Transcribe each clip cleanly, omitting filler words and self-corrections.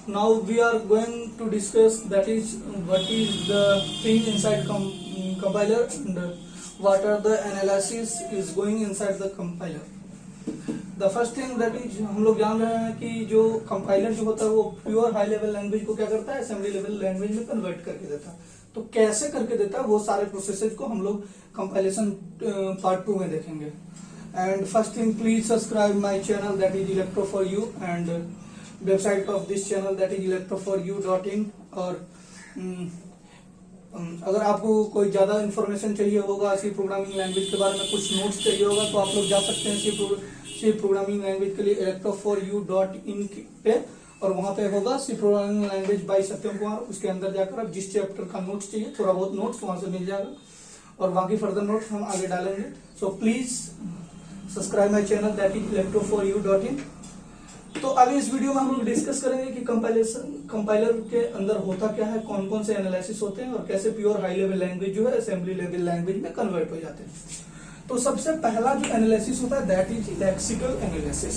Now we are going to discuss that is what is the thing inside compiler and what are the analysis is going inside the compiler. The first thing that is हम लोग जान रहे हैं कि जो compiler जो होता है वो प्योर हाई लेवल लैंग्वेज को क्या करता है, असेंबली लेवल लैंग्वेज में कन्वर्ट करके देता है. तो कैसे करके देता है वो सारे प्रोसेसेस को हम लोग कंपाइलेशन पार्ट 2 में देखेंगे. And first thing, please subscribe my channel that is Electro4U and website of this channel that is electro4u.in. और अगर आपको कोई ज्यादा इन्फॉर्मेशन चाहिए होगा सी प्रोग्रामिंग लैंग्वेज के बारे में, कुछ नोट्स चाहिए होगा तो आप लोग जा सकते हैं सी प्रोग्रामिंग लैंग्वेज के लिए electro4u.in पे, और वहां पे होगा सी प्रोग्रामिंग लैंग्वेज बाय सत्यम कुमार. उसके अंदर जाकर आप जिस चैप्टर का नोट्स चाहिए, थोड़ा बहुत नोट्स वहां से मिल जाएगा और बाकी फर्दर नोट्स हम आगे डालेंगे. So please subscribe my channel that is electro4u.in. तो आगे इस वीडियो में हम लोग डिस्कस करेंगे कि कंपाइलर के अंदर होता क्या है, कौन कौन से एनालिसिस होते हैं और कैसे प्योर हाई लेवल लैंग्वेज जो है असेंबली लेवल लैंग्वेज में कन्वर्ट हो जाते हैं. तो सबसे पहला जो एनालिसिस होता है that is lexical analysis.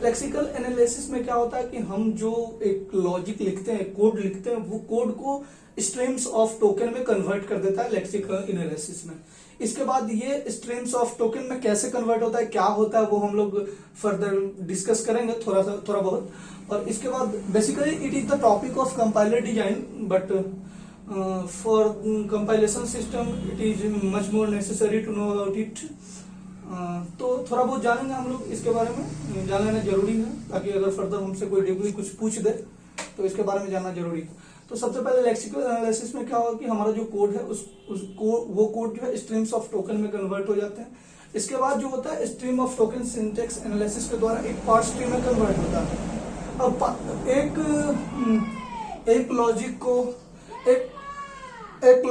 Lexical analysis में क्या होता है कि हम जो एक लॉजिक लिखते हैं, कोड लिखते हैं, वो कोड को स्ट्रीम्स ऑफ टोकन में कन्वर्ट कर देता है लेक्सिकल एनालिसिस में. इसके बाद ये स्ट्रीम्स ऑफ टोकन में कैसे कन्वर्ट होता है, क्या होता है, वो हम लोग फर्दर डिस्कस करेंगे थोड़ा बहुत. और इसके बाद basically it is the topic of compiler design, but for compilation system it is much more necessary to know about it. तो थोड़ा बहुत जानेंगे हम लोग इसके बारे में, जान लेना जरूरी है ताकि अगर फर्दर हमसे कोई डिग्री कुछ पूछ दे तो इसके बारे में जानना जरूरी है. तो सबसे पहले लेक्सिकल एनालिसिस में क्या होगा कि हमारा जो कोड है वो कोड जो है स्ट्रीम्स ऑफ टोकन में कन्वर्ट हो जाते हैं. इसके बाद जो होता है stream of token syntax analysis के द्वारा एक पार्ट स्ट्रीम में कन्वर्ट होता है. अब एक लॉजिक को एक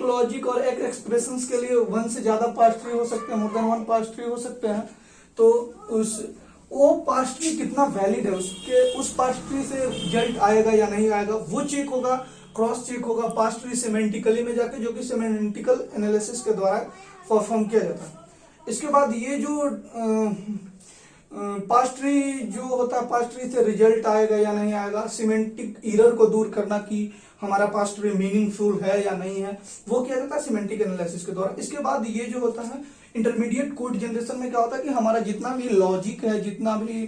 लॉजिक और एक एक्सप्रेशंस के लिए वन से ज्यादा पार्ट ट्री हो सकते हैं, more than one part tree हो सकते हैं. तो वो पार्ट ट्री कितना वैलिड है, उस पार्ट ट्री से रिजल्ट आएगा या नहीं आएगा वो चेक होगा, क्रॉस चेक होगा पार्ट ट्री सेमेंटिकली में जाके, जो कि सेमेंटिकल एनालिसिस के द्वारा परफॉर्म किया जाता है. इसके बाद ये जो पार्ट ट्री जो होता है, पार्ट ट्री से रिजल्ट आएगा या नहीं आएगा, सिमेंटिक एरर को दूर करना कि हमारा पार्ट ट्री मीनिंगफुल है या नहीं है, वो किया जाता है सिमेंटिक एनालिसिस के द्वारा. इसके बाद ये जो होता है इंटरमीडिएट कोड जनरेशन में क्या होता है कि हमारा जितना भी लॉजिक है, जितना भी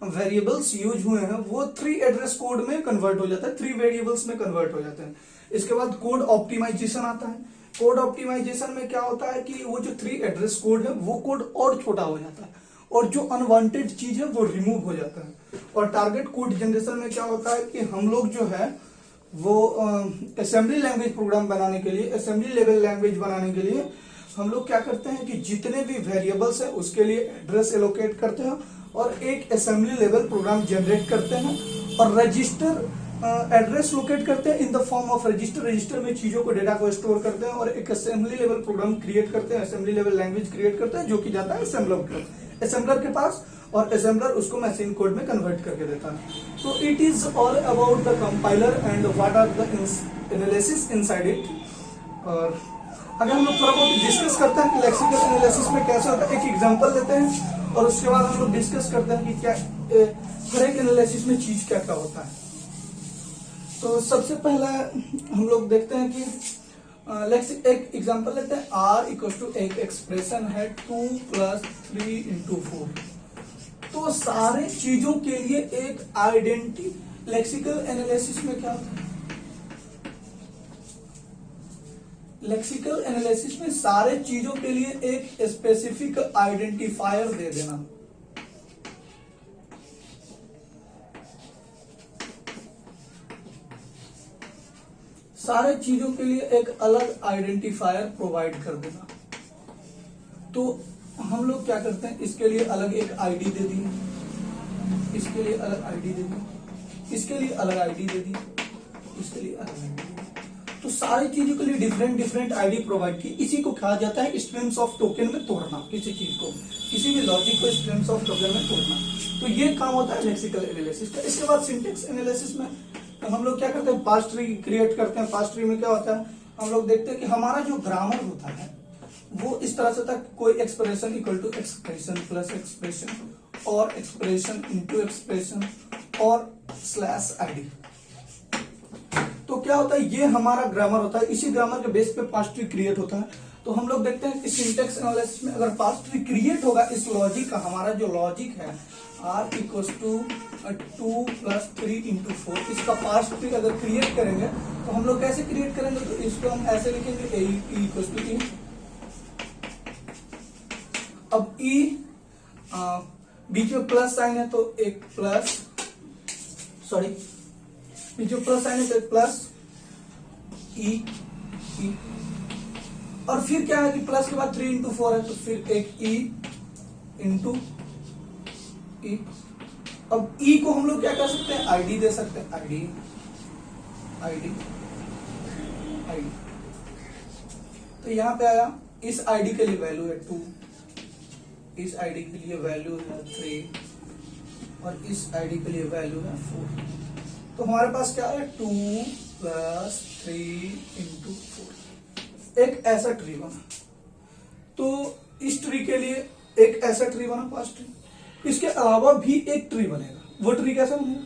वेरिएबल्स यूज हुए हैं वो 3 एड्रेस कोड में कन्वर्ट हो जाता है, 3 वेरिएबल्स में कन्वर्ट हो जाते हैं. इसके बाद कोड ऑप्टिमाइजेशन आता है. कोड ऑप्टिमाइजेशन में क्या होता है कि वो जो 3 एड्रेस कोड है वो कोड और छोटा हो जाता है और जो अनवांटेड चीज है वो रिमूव हो जाता है. और टारगेट कोड जनरेशन में क्या होता है कि हम लोग जो है वो असेंबली लैंग्वेज प्रोग्राम बनाने के लिए, असेंबली लेवल लैंग्वेज बनाने के लिए हम लोग क्या करते हैं कि जितने भी वेरिएबल्स है उसके लिए एड्रेस एलोकेट करते हैं और एक असेंबली लेवल प्रोग्राम जनरेट करते हैं और रजिस्टर एड्रेस लोकेट करते हैं in the form of register में चीजों को, डेटा को स्टोर करते हैं और एक असेंबली लेवल प्रोग्राम क्रिएट करते हैं, असेंबली लेवल लैंग्वेज क्रिएट करते हैं जो कि जाता है असेंबलर के पास और असेंबलर उसको मशीन कोड में कन्वर्ट करके देता है. तो it is all about the compiler and what are the analysis inside it. और अगर हम लोग थोड़ा बहुत डिस्कस करते हैं कि लेक्सिकल एनालिसिस में कैसे होता है, एक एग्जांपल लेते हैं और उसके बाद हम लोग डिस्कस करते हैं कि क्या हर एक एनालिसिस में चीज क्या क्या होता है. तो सबसे पहला हम लोग देखते हैं कि एक एग्जांपल लेते हैं. R इक्वल टू एक एक्सप्रेशन है 2 + 3 × 4. तो सारे चीजों के लिए एक आइडेंटिटी लेक्सिकल एनालिसिस में क्या होता है, लेक्सिकल एनालिसिस में सारे चीजों के लिए एक स्पेसिफिक आइडेंटिफायर दे देना. सारे चीजों के लिए एक अलग आइडेंटिफायर प्रोवाइड कर देना. तो हम लोग क्या करते हैं, इसके लिए अलग एक आईडी दे दी, इसके लिए अलग आईडी दे दी, इसके लिए अलग आईडी दे दी, इसके लिए अलग आईडी दे दी. तो सारी चीजों के लिए डिफरेंट आईडी प्रोवाइड की. इसी को कहा जाता है स्ट्रीम्स ऑफ टोकन में तोड़ना, किसी चीज को, किसी भी लॉजिक को स्ट्रीम्स ऑफ टोकन में तोड़ना. तो ये काम होता है लेक्सिकल एनालिसिस का. इसके बाद सिंटेक्स एनालिसिस में हम लोग क्या करते हैं, पार्स ट्री क्रिएट करते हैं. पार्स ट्री में क्या होता है, हम लोग देखते हैं कि हमारा जो ग्रामर होता है वो इस तरह से था, कोई expression equal to expression plus expression और एक्सप्रेशन इंटू एक्सप्रेशन और स्लैश आईडी। तो क्या होता है, ये हमारा ग्रामर होता है। इसी ग्रामर के बेस पे पास्ट ट्री क्रिएट होता है। तो हम लोग देखते हैं कि सिंटेक्स एनालिसिस में अगर पास्ट ट्री क्रिएट होगा इस लॉजिक का, हमारा जो लॉजिक है r इक्वल्स टू 2 + 3 × 4, इसका पास्ट ट्री अगर क्रिएट करेंगे तो हम लोग कैसे क्रिएट करेंगे, तो इसको हम ऐसे लिखेंगे a इक्वल्स टू e। अब e बीच में प्लस साइन है तो एक प्लस, सॉरी बीच में प्लस साइन है तो एक प्लस e, और फिर क्या है कि प्लस के बाद 3 × 4 है तो फिर एक e इंटू e। अब e को हम लोग क्या कर सकते हैं, id दे सकते हैं, id। तो यहां पे आया, इस id के लिए वैल्यू है 2, इस id के लिए वैल्यू है 3 और इस id के लिए वैल्यू है 4। तो हमारे पास क्या है 2 + 3 × 4, एक ऐसा ट्री बना। तो इस ट्री के लिए एक ऐसा ट्री बना, पास्ट ट्री। इसके अलावा भी एक ट्री बनेगा, वो ट्री कैसा बनेगा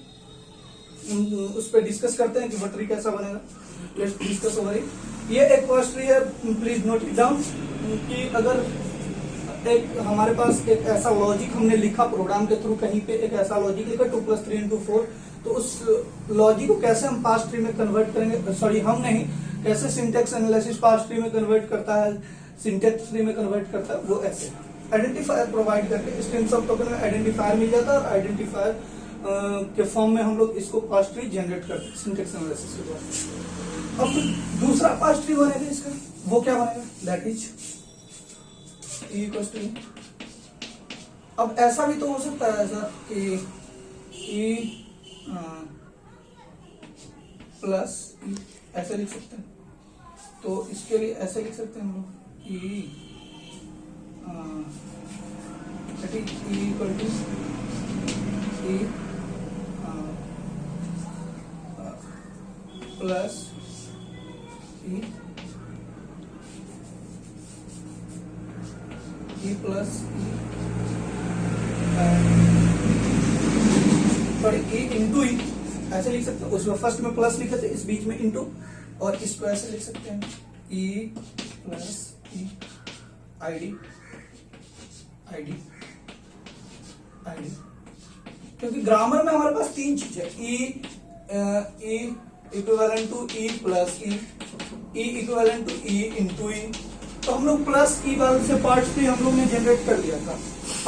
उस पर डिस्कस करते हैं कि वो ट्री कैसा बनेगा। Let's discuss over it. ये एक पास्ट ट्री है, प्लीज नोट इट डाउन कि अगर एक हमारे पास एक ऐसा लॉजिक हमने लिखा प्रोग्राम के थ्रू, कहीं पे एक ऐसा लॉजिक लिखा 2 + 3 × 4, तो उस लॉजिक को कैसे हम पास्ट ट्री में कन्वर्ट करेंगे, सॉरी हम नहीं, कैसे सिंटेक्स एनालिसिस पास्ट ट्री में कन्वर्ट करता है, सिंटेक्स ट्री में कन्वर्ट करता है, वो ऐसे आइडेंटिफायर प्रोवाइड करके स्ट्रिंग्स ऑफ टोकन में आइडेंटिफायर मिल जाता है और आइडेंटिफायर के फॉर्म में हम लोग इसको पास्ट ट्री जनरेट करते हैं सिंटेक्स एनालिसिस के द्वारा। अब दूसरा पास्ट ट्री बनेगा इसका, वो क्या बनेगा, दैट इज e = e। अब ऐसा भी तो हो सकता है ऐसा कि e + e ऐसे लिख सकते हैं। तो इसके लिए ऐसे लिख सकते हैं हम लोग e = e plus e plus sorry e into e ऐसे लिख सकते हैं। उसमें फर्स्ट में प्लस लिखे थे, इस बीच में इंटू, और इसको ऐसे लिख सकते हैं e + e id, क्योंकि ग्रामर में हमारे पास 3 चीज है, e equivalent to e + e, e equivalent to e into e। तो हम लोग प्लस e वाले से पार्ट ट्री हम लोग ने जनरेट कर लिया था।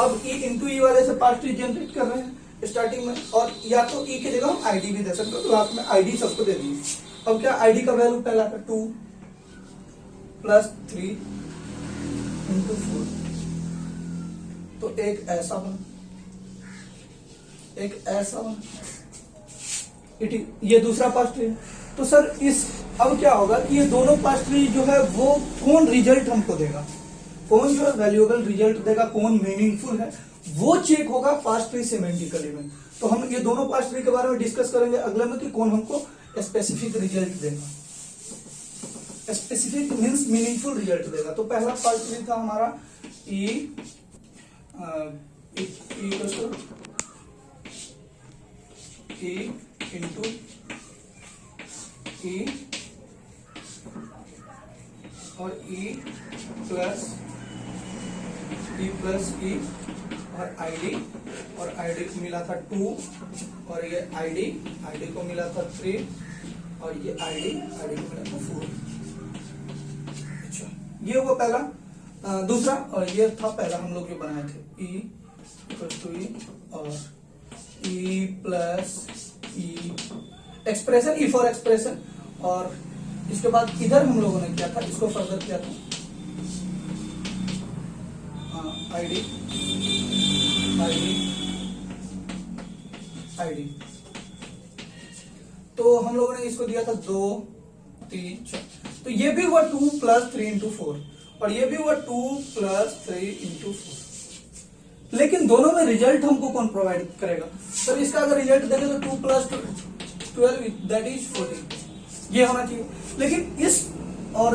अब e इंटू e वाले से पार्ट ट्री जनरेट कर रहे हैं स्टार्टिंग में, और या तो e की जगह हम id भी दे सकते हो, तो लास्ट में id सबको दे दिए। अब क्या id का वैल्यू पहला था 2 + 3 × 4, तो एक ऐसा बना, एक ऐसा बना, ये दूसरा पास्ट ट्री है। तो सर इस अब क्या होगा कि ये दोनों पास्ट ट्री जो है वो कौन रिजल्ट हमको देगा, कौन जो है वैल्यूएबल रिजल्ट देगा, कौन मीनिंगफुल है, वो चेक होगा पास्ट ट्री सिमेंटिकली में। तो हम ये दोनों पास्ट ट्री के बारे में डिस्कस करेंगे अगले में कि कौन हमको स्पेसिफिक रिजल्ट देगा, स्पेसिफिक मींस मीनिंगफुल रिजल्ट देगा। तो पहला पास्ट ट्री था हमारा e इंटू e और e + e और id, और id को मिला था 2, और ये id को मिला था 3, और ये id को मिला था 4। अच्छा, ये हुआ पहला। दूसरा, और ये था पहला हम लोग जो बनाए थे e = e और e + e expression, e for expression, और इसके बाद इधर हम लोगों ने क्या था, इसको फर्दर किया था id तो हम लोगों ने इसको दिया था 2 3 4। तो ये भी हुआ 2 + 3 × 4, और ये भी हुआ 2 + 3 × 4। लेकिन दोनों में रिजल्ट हमको कौन प्रोवाइड करेगा, सर इसका अगर रिजल्ट देंगे तो 2 + 12 दैट इज 14, ये होना चाहिए। लेकिन इस और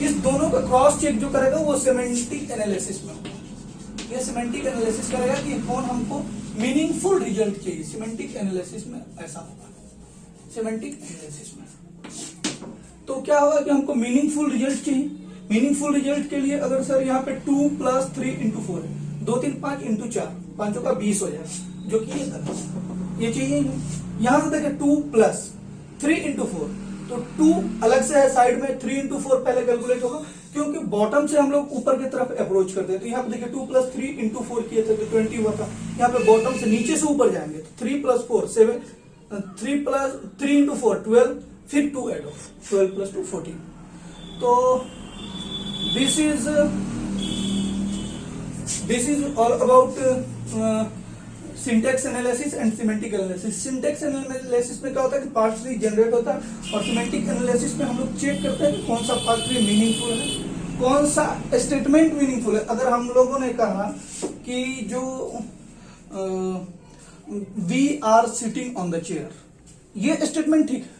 इस दोनों का क्रॉस चेक जो करेगा वो सेमेंटिक एनालिसिस में होगा। ये सिमेंटिक एनालिसिस करेगा कि कौन हमको मीनिंगफुल रिजल्ट चाहिए। सिमेंटिक एनालिसिस में ऐसा होगा, सिमेंटिक एनालिसिस में तो क्या होगा कि हमको मीनिंगफुल रिजल्ट चाहिए। मीनिंगफुल रिजल्ट के लिए अगर सर यहाँ पे 2 + 3 × 4 है, 2 3 5 × 4, 5 का 20 हो जाएगा, जो कि ये चाहिए। यहां से देखिए 2 + 3 × 4, तो 2 अलग से है साइड में, 3 × 4 पहले कैलकुलेट होगा, क्योंकि बॉटम से हम लोग ऊपर की तरफ अप्रोच करते हैं। तो यहाँ पे देखिए 2 + 3 × 4 किए थे तो 20 हुआ था। यहाँ पे बॉटम से नीचे से ऊपर जाएंगे तो 3 + 4 7, 3 × 4 12, फिर 2 ऐड हो, 12 + 2 14। तो this is all about syntax analysis and semantic analysis. Syntax analysis में क्या होता है कि पार्ट ट्री जनरेट होता है, और सिमेंटिक एनालिसिस में हम लोग चेक करते हैं कि कौन सा पार्ट ट्री मीनिंगफुल है, कौन सा स्टेटमेंट मीनिंगफुल है। अगर हम लोगों ने कहा कि जो we are sitting on the chair, ये स्टेटमेंट ठीक है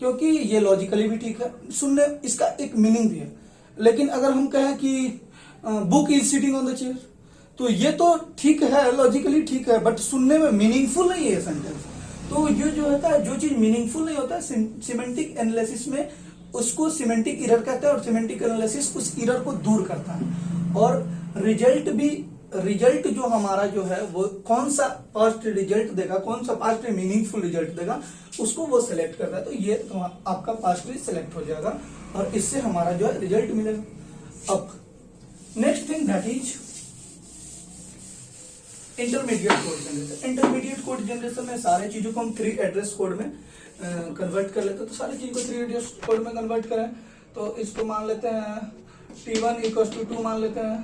क्योंकि ये लॉजिकली भी ठीक है, सुनने इसका एक मीनिंग भी है। लेकिन अगर हम कहें कि book is sitting on the chair, तो ये तो ठीक है, लॉजिकली ठीक है, बट सुनने में मीनिंगफुल नहीं है सेंटेंस। तो ये जो होता है, जो चीज मीनिंगफुल नहीं होता है सिमेंटिक एनालिसिस में, उसको सिमेंटिक एरर कहते हैं, और सिमेंटिक एनालिसिस उस एरर को दूर करता है। और रिजल्ट जो हमारा जो है वो कौन सा पास्ट रिजल्ट देगा, कौन सा पास्ट मीनिंगफुल रिजल्ट देगा, उसको वो सिलेक्ट करता है। तो ये आपका पास्ट सिलेक्ट हो जाएगा और इससे हमारा जो है रिजल्ट मिलेगा। अब next thing that is intermediate code generation. Intermediate code generation में सारे चीजों को हम 3 एड्रेस कोड में कन्वर्ट कर लेते हैं। तो सारी चीज को 3 एड्रेस कोड में कन्वर्ट करें तो इसको मान लेते हैं T1 = 2 मान लेते हैं,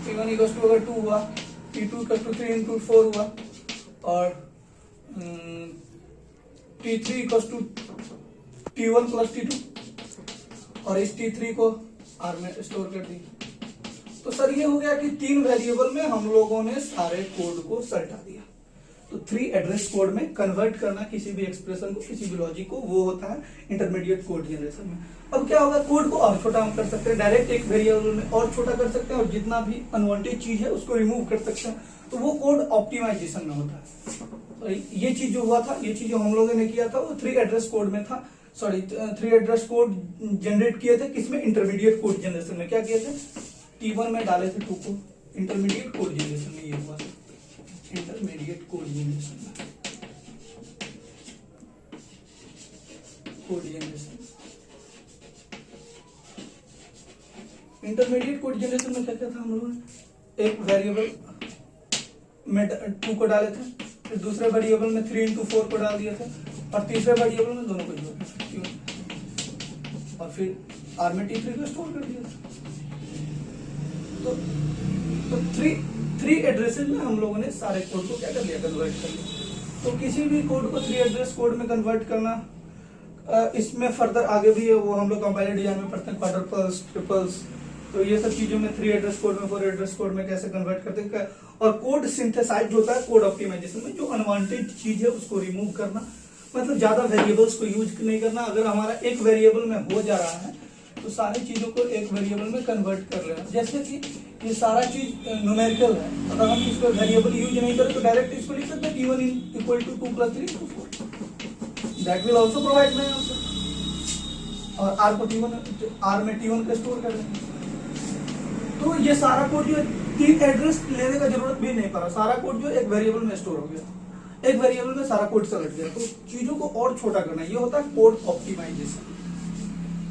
T1 = अगर 2 हुआ, T2 = 3 × 4 हुआ, और T3 = T1 + T2, और इस T3 को R में स्टोर कर दी। तो सर ये हो गया कि 3 वेरिएबल में हम लोगों ने सारे कोड को सल्टा दिया। तो 3 एड्रेस कोड में कन्वर्ट करना किसी भी एक्सप्रेशन को, किसी भी लॉजिक को, वो होता है इंटरमीडिएट कोड जनरेशन में। अब क्या होगा, कोड को और छोटा हम कर सकते हैं, डायरेक्ट एक वेरिएबल में और छोटा कर सकते हैं, और जितना भी अनवांटेड चीज है उसको रिमूव कर सकते हैं। तो वो कोड ऑप्टिमाइजेशन में होता है। तो ये चीज जो हुआ था, ये चीज जो हम लोगों ने किया था वो 3 एड्रेस कोड में था। 3 एड्रेस कोड जनरेट किए थे, किसमें, इंटरमीडिएट कोड जनरेशन में। क्या किए थे, T1 में डाले थे 2 को, इंटरमीडिएट कोड जनरेशन में ये हुआ था, इंटरमीडिएट कोड जनरेशन में, code generation, intermediate code generation में क्या क्या था, हम लोगों ने एक वेरिएबल में 2 को डाले थे, फिर दूसरे वेरिएबल में 3 × 4 को डाल दिए थे, और तीसरे वेरिएबल में दोनों को जोड़ दिया, और फिर R में T3 को स्टोर कर दिया था। तो 3 एड्रेसेस में हम लोगों ने सारे कोड को क्या कर लिया, कन्वर्ट कर लिया। तो किसी भी कोड को 3 एड्रेस कोड में कन्वर्ट करना, इसमें फर्दर आगे भी है, वो हम लोग कंपाइलर डिजाइन में पढ़ते हैं, क्वाड्रपल्स, ट्रिपल्स। तो ये सब चीजों में 3 एड्रेस कोड में, 4 एड्रेस कोड में कैसे कन्वर्ट करते हैं। और कोड सिंथेसाइज होता है कोड ऑप्टिमाइजेशन में, जो अनवांटेड चीज है उसको रिमूव करना, मतलब ज्यादा वेरिएबल्स को यूज नहीं करना। अगर हमारा एक वेरिएबल में हो जा रहा है तो सारी चीजों को एक वेरिएबल में कन्वर्ट कर लेना। जैसे कि ये सारा चीज न्यूमेरिकल है, अगर हम इसको वेरिएबल यूज नहीं करें तो डायरेक्ट इसको लिख सकते हैं T1 = 2 + 3 × 4, that will also provide my answer. और R को R में T1 का स्टोर कर देंगे। तो ये सारा कोड जो 3 एड्रेस लेने का जरूरत भी नहीं पड़ा, सारा कोड जो एक वेरिएबल में स्टोर हो गया, एक वेरिएबल में सारा कोड सलट गया। तो चीजों को और छोटा करना, ये होता है कोड ऑप्टिमाइजेशन।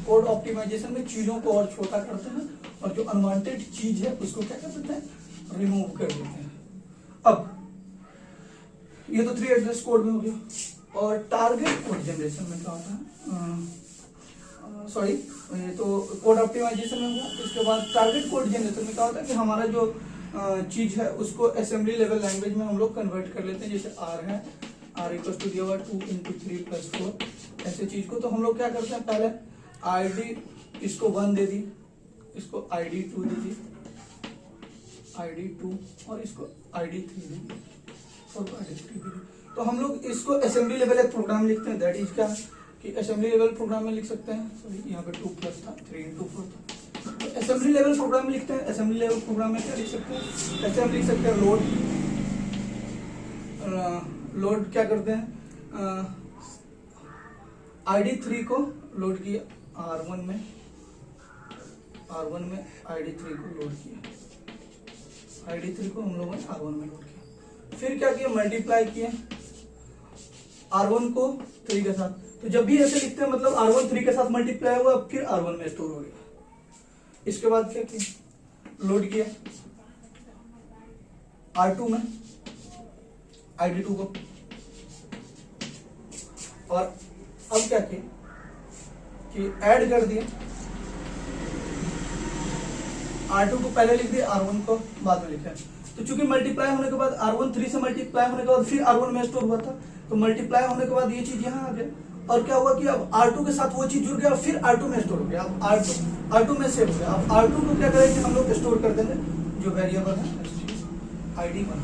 कोड ऑप्टिमाइजेशन में चीजों को और छोटा करते हैं, और जो अनवांटेड चीज है उसको क्या कर देते हैं, रिमूव कर देते हैं। अब ये तो 3 एड्रेस कोड में हो गया। और टारगेट कोड जनरेशन में क्या होता है, ये तो कोड ऑप्टिमाइजेशन में हुआ। इसके बाद टारगेट कोड जनरेशन में क्या होता है कि हमारा जो चीज है उसको असेंबली लेवल लैंग्वेज में हम लोग कन्वर्ट कर लेते हैं। जैसे R है, R = दिया हुआ 2 × 3 + 4, ऐसे चीज को तो हम लोग क्या करते हैं, पहले ID इसको 1 दे दी, इसको ID 2 दे दी, ID 2, और इसको ID 3 दे दी, और ID 3 दे दी। तो हम लोग इसको असेंबली लेवल एक प्रोग्राम लिखते हैं, दैट इज क्या कि असेंबली लेवल प्रोग्राम में लिख सकते हैं। सॉरी, यहाँ पे 2 प्लस था, 3 × 4 था। तो असेंबली लेवल प्रोग्राम में लिखते हैं। असेंबली लेवल प्रोग्राम में क्या लिख सकते हैं, ऐसे हम लिख सकते हैं लोड क्या करते हैं, ID3 को लोड किया R1 में ID3 को लोड किया, ID3 को हम लोगों ने R1 में लोड किया। फिर क्या किया, मल्टीप्लाई किया R1 को 3 के साथ। तो जब भी ऐसे लिखते हैं मतलब R1 3 के साथ मल्टीप्लाई हुआ, फिर R1 में स्टोर हो गया। इसके बाद क्या किया, लोड किया R2 में ID2 को, और अब क्या किया कि ऐड कर दिया, R2 को पहले लिख दिया, R1 को बाद में लिखा। तो चूंकि मल्टीप्लाई होने के बाद R1 3 से मल्टीप्लाई होने के बाद फिर R1 में स्टोर हुआ था, तो मल्टीप्लाई होने के बाद ये चीज यहाँ आ गया, और क्या हुआ कि अब R2 के साथ वो चीज जुड़ गया, फिर R2 में स्टोर हो गया। अब R2 में सेव हो गया। अब R2 को क्या करेंगे, हम लोग स्टोर कर देंगे जो वेरिएबल है ID1।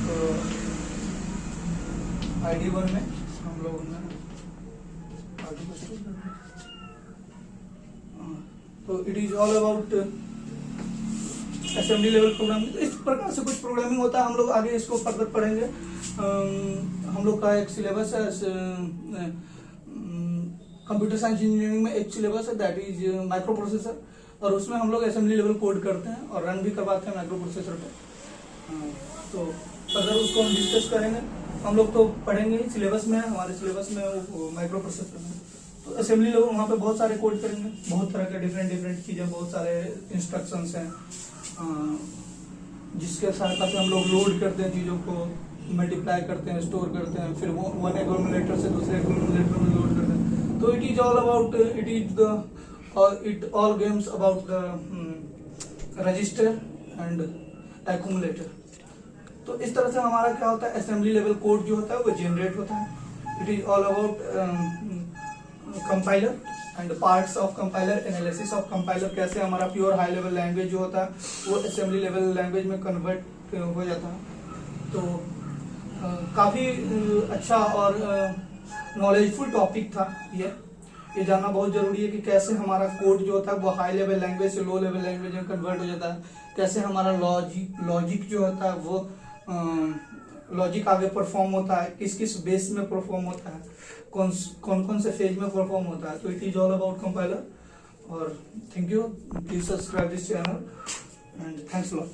तो ID1 में हम लोग R2 को स्टोर कर देंगे। तो it is all about assembly level programming. इस प्रकार से कुछ प्रोग्रामिंग होता है, हम लोग आगे इसको फर्दर पढ़ेंगे। हम लोग का एक सिलेबस है कंप्यूटर साइंस इंजीनियरिंग में, एक सिलेबस है दैट इज माइक्रो प्रोसेसर, और उसमें हम लोग असेंबली लेवल कोड करते हैं और रन भी करवाते हैं माइक्रो प्रोसेसर पे। तो फर्दर उसको हम डिस्कस करेंगे। हम लोग तो पढ़ेंगे ही, सिलेबस में हमारे सिलेबस में माइक्रो प्रोसेसर में। तो असेंबली लेवल वहाँ पे बहुत सारे कोड करेंगे, बहुत तरह के डिफरेंट चीजें, बहुत सारे इंस्ट्रक्शंस हैं जिसके सहायता से हम लोग लोड करते हैं चीजों को, मल्टीप्लाई करते हैं, स्टोर करते हैं, फिर वो वन एक्यूमुलेटर से दूसरे एक्यूमुलेटर में लोड करते हैं। तो it is all about it all games about the register and accumulator. तो इस तरह से हमारा क्या होता है, असेंबली लेवल कोड जो होता है वो जनरेट होता है। It is all about compiler and parts of compiler, analysis of compiler, कैसे हमारा प्योर हाई लेवल लैंग्वेज जो होता है वो असेंबली लेवल लैंग्वेज में कन्वर्ट हो जाता है। तो काफी अच्छा और नॉलेजफुल टॉपिक था ये जानना बहुत जरूरी है कि कैसे हमारा कोड जो होता है वो हाई लेवल लैंग्वेज से लो लेवल लैंग्वेज में कन्वर्ट हो जाता है, कैसे हमारा लॉजिक जो होता है वो लॉजिक आगे परफॉर्म होता है, किस किस बेस में परफॉर्म होता है, कौन कौन से फेज में परफॉर्म होता है। तो it is all about compiler. और thank you, please subscribe this channel and thanks lot.